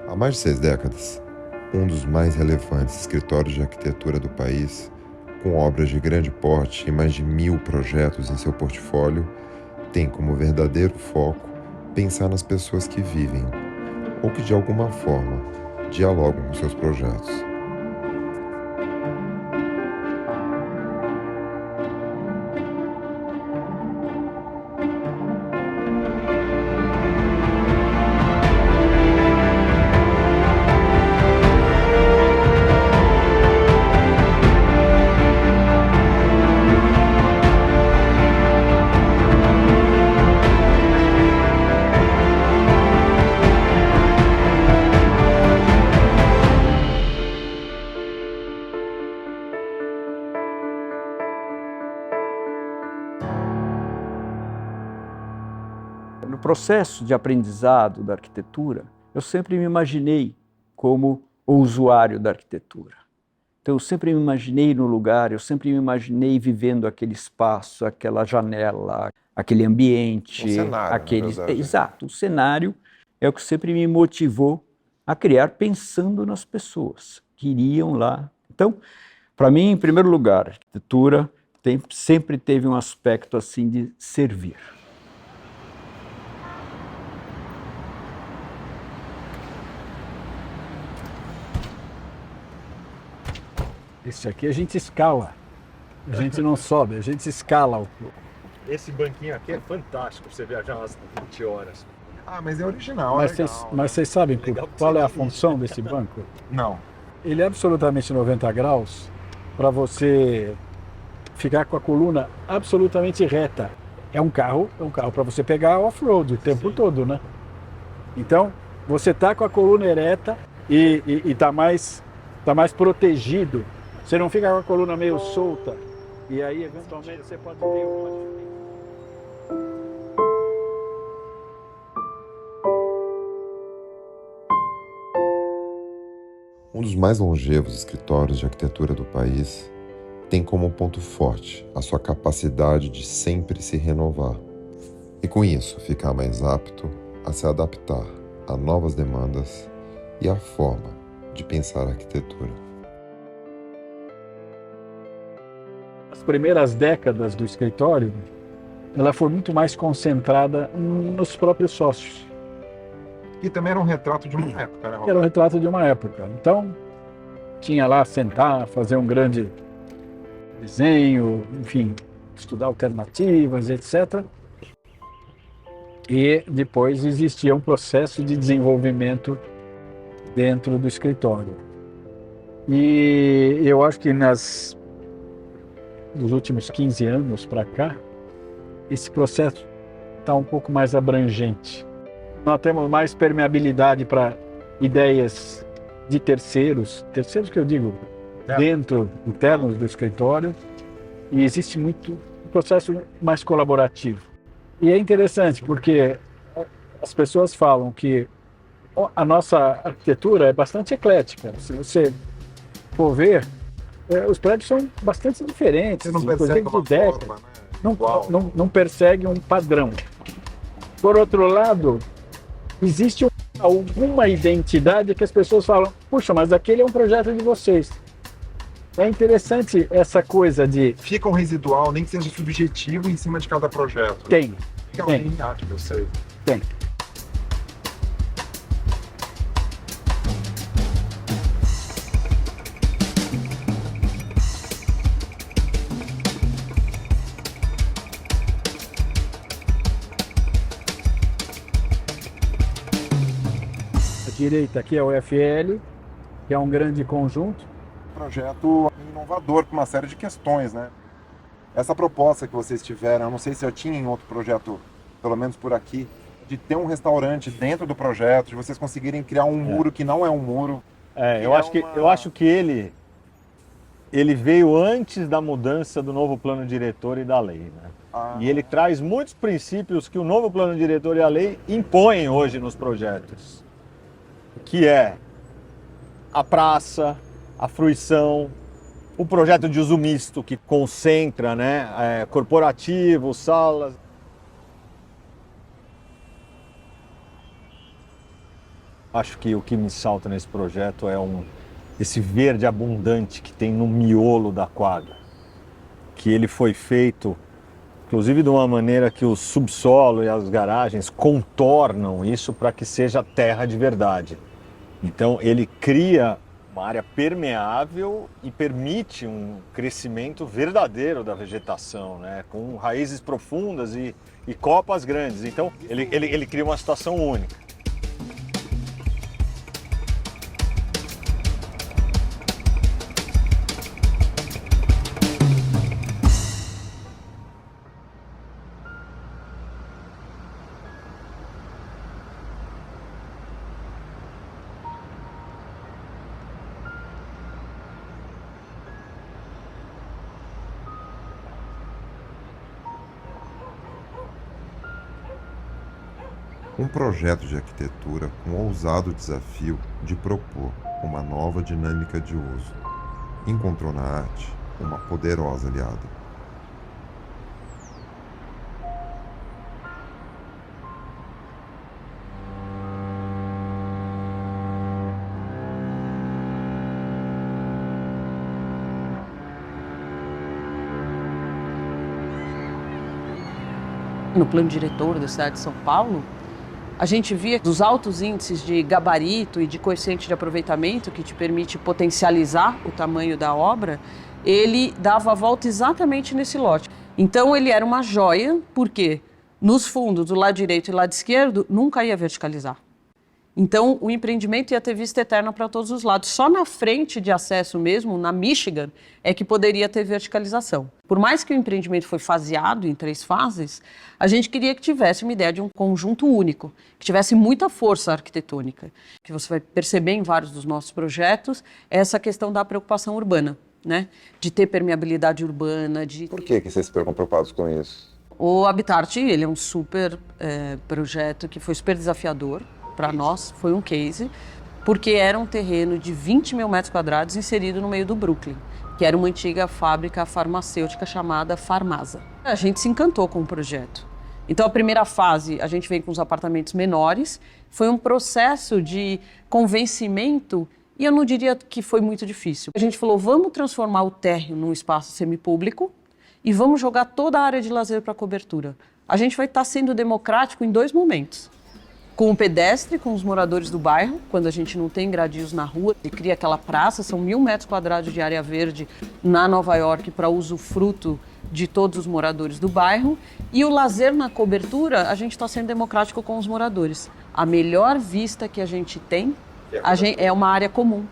Há mais de 6 décadas, um dos mais relevantes escritórios de arquitetura do país, com obras de grande porte e mais de 1.000 projetos em seu portfólio, tem como verdadeiro foco pensar nas pessoas que vivem, ou que de alguma forma dialogam com seus projetos. No processo de aprendizado da arquitetura, eu sempre me imaginei como o usuário da arquitetura. Então, eu sempre me imaginei no lugar, eu sempre me imaginei vivendo aquele espaço, aquela janela, aquele ambiente. Um cenário, aquele... na verdade. Exato, o cenário é o que sempre me motivou a criar pensando nas pessoas que iriam lá. Então, para mim, em primeiro lugar, a arquitetura sempre teve um aspecto assim de servir. Esse aqui a gente escala, a gente não sobe, a gente escala. Esse banquinho aqui é fantástico pra você viajar umas 20 horas. Ah, mas é original, Mas é vocês, legal. mas vocês sabem Legal qual que é a você função desse banco? Não. Ele é absolutamente 90 graus para você ficar com a coluna absolutamente reta. É um carro para você pegar off-road o tempo todo, né? Então, você tá com a coluna ereta e tá mais protegido. Você não fica com a coluna meio solta. E aí, eventualmente, você pode ter uma diferença. Um dos mais longevos escritórios de arquitetura do país tem como ponto forte a sua capacidade de sempre se renovar e, com isso, ficar mais apto a se adaptar a novas demandas e à forma de pensar a arquitetura. As primeiras décadas do escritório, ela foi muito mais concentrada nos próprios sócios. E também era um retrato de uma época, né, Era Roberto? um retrato de uma época. Então, tinha lá sentar, fazer um grande desenho, enfim, estudar alternativas, etc. E depois existia um processo de desenvolvimento dentro do escritório. E eu acho que dos últimos 15 anos para cá, esse processo está um pouco mais abrangente. Nós temos mais permeabilidade para ideias de terceiros que eu digo, dentro, internos do escritório, e existe muito um processo mais colaborativo. E é interessante porque as pessoas falam que a nossa arquitetura é bastante eclética. Se você for ver, os prédios são bastante diferentes, Você não inclusive percebe uma de décadas. forma, né? Não, Igual. não persegue um padrão. Por outro lado, existe alguma identidade que as pessoas falam, puxa, mas aquele é um projeto de vocês. É interessante essa coisa de... Fica um residual, nem que seja subjetivo, em cima de cada projeto. Tem, Fica uma tem. DNA de vocês. tem. À direita aqui é o FL, que é um grande conjunto. Projeto inovador para uma série de questões, né? Essa proposta que vocês tiveram, eu não sei se eu tinha em outro projeto, pelo menos por aqui, de ter um restaurante dentro do projeto, de vocês conseguirem criar um muro que não é um muro. Eu acho que ele veio antes da mudança do novo plano diretor e da lei, né? E ele traz muitos princípios que o novo plano diretor e a lei impõem hoje nos projetos, que é a praça, a fruição, o projeto de uso misto que concentra, né, corporativos, salas. Acho que o que me salta nesse projeto é esse verde abundante que tem no miolo da quadra. Que ele foi feito, inclusive de uma maneira que o subsolo e as garagens contornam isso para que seja terra de verdade. Então ele cria uma área permeável e permite um crescimento verdadeiro da vegetação, né? Com raízes profundas e copas grandes. Então ele cria uma situação única. Um projeto de arquitetura com o ousado desafio de propor uma nova dinâmica de uso. Encontrou na arte uma poderosa aliada. No plano diretor da cidade de São Paulo, a gente via dos altos índices de gabarito e de coeficiente de aproveitamento, que te permite potencializar o tamanho da obra, ele dava a volta exatamente nesse lote. Então ele era uma joia, porque nos fundos, do lado direito e lado esquerdo, nunca ia verticalizar. Então o empreendimento ia ter vista eterna para todos os lados. Só na frente de acesso mesmo, na Michigan, é que poderia ter verticalização. Por mais que o empreendimento foi faseado em 3 fases, a gente queria que tivesse uma ideia de um conjunto único, que tivesse muita força arquitetônica. Que você vai perceber em vários dos nossos projetos, essa questão da preocupação urbana, né? De ter permeabilidade urbana. Por que vocês ficam preocupados com isso? O Habitat, ele é um super projeto que foi super desafiador para nós, foi um case, porque era um terreno de 20 mil metros quadrados inserido no meio do Brooklyn, que era uma antiga fábrica farmacêutica chamada Farmasa. A gente se encantou com o projeto. Então a primeira fase, a gente veio com os apartamentos menores, foi um processo de convencimento e eu não diria que foi muito difícil. A gente falou, vamos transformar o térreo num espaço semipúblico e vamos jogar toda a área de lazer para cobertura. A gente vai estar sendo democrático em 2 momentos. Com o pedestre, com os moradores do bairro, quando a gente não tem gradios na rua, e cria aquela praça, são 1.000 metros quadrados de área verde na Nova York para usufruto de todos os moradores do bairro. E o lazer na cobertura, a gente está sendo democrático com os moradores. A melhor vista que a gente tem é uma área comum.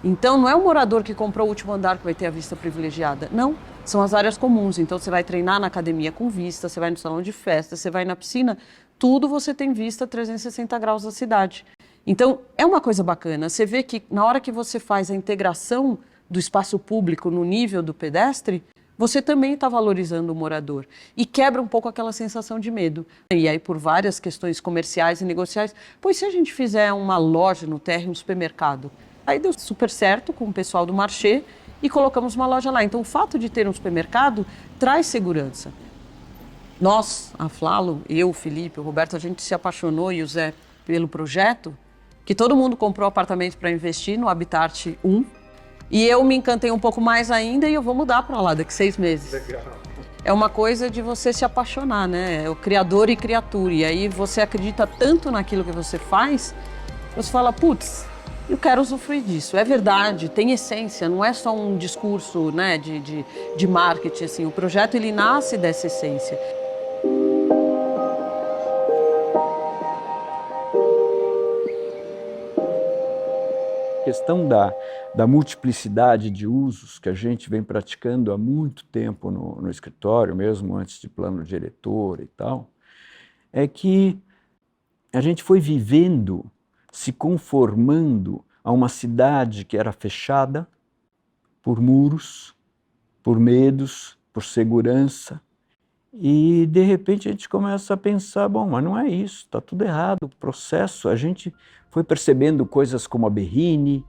Então não é o morador que comprou o último andar que vai ter a vista privilegiada, não. São as áreas comuns, então você vai treinar na academia com vista, você vai no salão de festa, você vai na piscina, tudo você tem vista 360 graus da cidade. Então, é uma coisa bacana. Você vê que na hora que você faz a integração do espaço público no nível do pedestre, você também está valorizando o morador e quebra um pouco aquela sensação de medo. E aí, por várias questões comerciais e negociais, pois se a gente fizer uma loja no térreo, um supermercado, aí deu super certo com o pessoal do Marché e colocamos uma loja lá. Então, o fato de ter um supermercado traz segurança. Nós, a Flalo, eu, o Felipe, o Roberto, a gente se apaixonou, e o Zé, pelo projeto, que todo mundo comprou apartamento para investir no Habitat 1. E eu me encantei um pouco mais ainda e eu vou mudar para lá daqui 6 meses. Legal. É uma coisa de você se apaixonar, né? É o criador e criatura. E aí você acredita tanto naquilo que você faz, você fala, putz, eu quero usufruir disso. É verdade, tem essência, não é só um discurso, né, de marketing. Assim. O projeto ele nasce dessa essência. A questão da multiplicidade de usos que a gente vem praticando há muito tempo no escritório, mesmo antes de plano diretor e tal, é que a gente foi vivendo, se conformando a uma cidade que era fechada por muros, por medos, por segurança. E, de repente, a gente começa a pensar, bom, mas não é isso, está tudo errado. O processo, a gente foi percebendo coisas como a Berrini,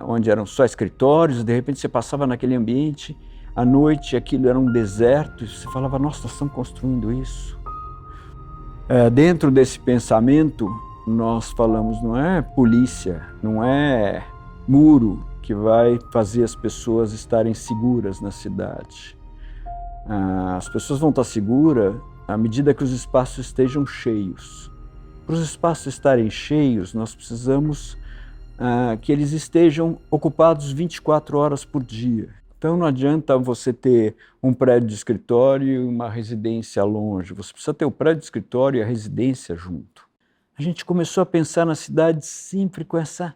onde eram só escritórios, de repente você passava naquele ambiente, à noite aquilo era um deserto, e você falava, nossa, nós estamos construindo isso. Dentro desse pensamento, nós falamos, não é polícia, não é muro que vai fazer as pessoas estarem seguras na cidade. As pessoas vão estar seguras à medida que os espaços estejam cheios. Para os espaços estarem cheios, nós precisamos que eles estejam ocupados 24 horas por dia. Então não adianta você ter um prédio de escritório e uma residência longe. Você precisa ter o prédio de escritório e a residência junto. A gente começou a pensar na cidade sempre com essa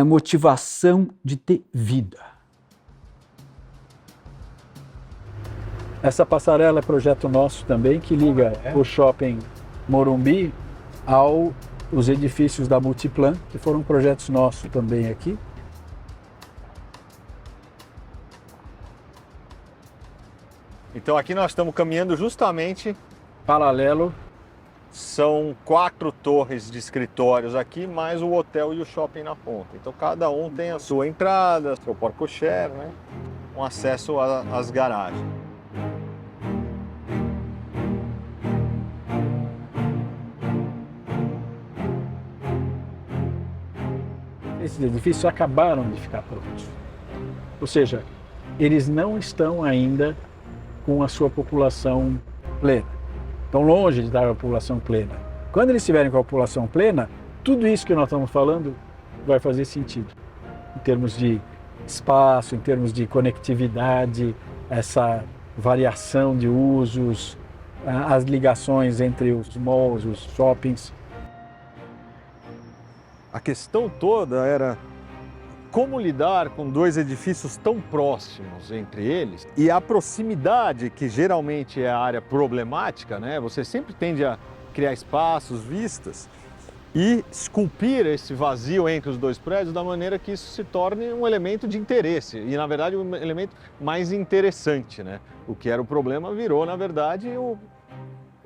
motivação de ter vida. Essa passarela é projeto nosso também, que liga o shopping Morumbi aos edifícios da Multiplan, que foram projetos nossos também aqui. Então aqui nós estamos caminhando justamente, Paralelo. são 4 torres de escritórios aqui, mais o hotel e o shopping na ponta. Então cada um tem a sua entrada, seu porte-cochere, né? Um acesso às garagens. Esses edifícios acabaram de ficar prontos. Ou seja, eles não estão ainda com a sua população plena. Estão longe de dar a população plena. Quando eles estiverem com a população plena, tudo isso que nós estamos falando vai fazer sentido. Em termos de espaço, em termos de conectividade, essa variação de usos, as ligações entre os malls, os shoppings. A questão toda era como lidar com 2 edifícios tão próximos entre eles e a proximidade, que geralmente é a área problemática, né? Você sempre tende a criar espaços, vistas e esculpir esse vazio entre os 2 prédios da maneira que isso se torne um elemento de interesse e, na verdade, um elemento mais interessante, né? O que era o problema virou, na verdade,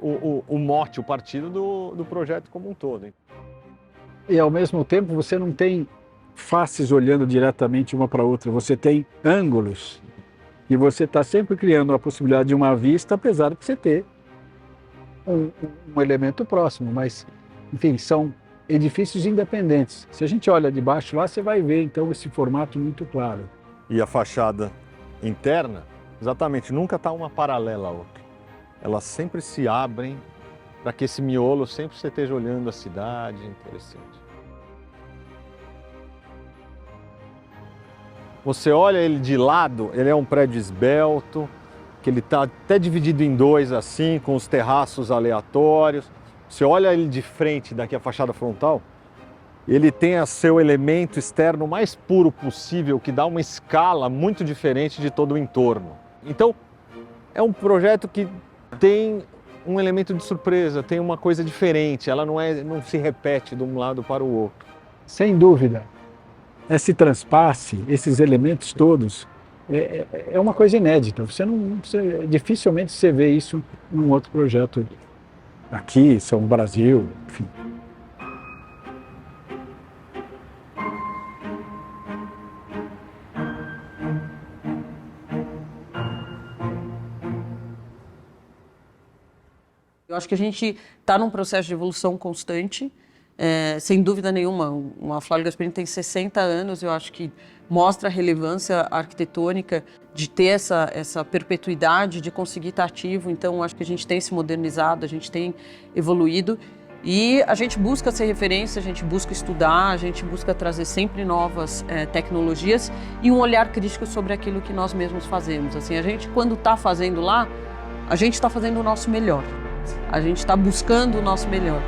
o mote, o partido do projeto como um todo, hein? E, ao mesmo tempo, você não tem faces olhando diretamente uma para a outra, você tem ângulos e você está sempre criando a possibilidade de uma vista, apesar de você ter um elemento próximo, mas, enfim, são edifícios independentes. Se a gente olha de baixo lá, você vai ver, então, esse formato muito claro. E a fachada interna, exatamente, nunca está uma paralela à outra. Elas sempre se abrem para que esse miolo sempre você esteja olhando a cidade, interessante. Você olha ele de lado, ele é um prédio esbelto, que ele está até dividido em 2 assim, com os terraços aleatórios. Você olha ele de frente, daqui a fachada frontal, ele tem o seu elemento externo mais puro possível, que dá uma escala muito diferente de todo o entorno. Então, é um projeto que tem um elemento de surpresa, tem uma coisa diferente, ela não se repete de um lado para o outro. Sem dúvida, esse transpasse, esses elementos todos, é uma coisa inédita. Dificilmente você vê isso num outro projeto aqui, São Brasil, enfim. Eu acho que a gente está num processo de evolução constante, sem dúvida nenhuma. A Flávio Gasperini tem 60 anos, eu acho que mostra a relevância arquitetônica de ter essa perpetuidade, de conseguir estar ativo. Então, acho que a gente tem se modernizado, a gente tem evoluído e a gente busca ser referência, a gente busca estudar, a gente busca trazer sempre novas tecnologias e um olhar crítico sobre aquilo que nós mesmos fazemos. Assim, a gente, quando está fazendo lá, a gente está fazendo o nosso melhor. A gente está buscando o nosso melhor.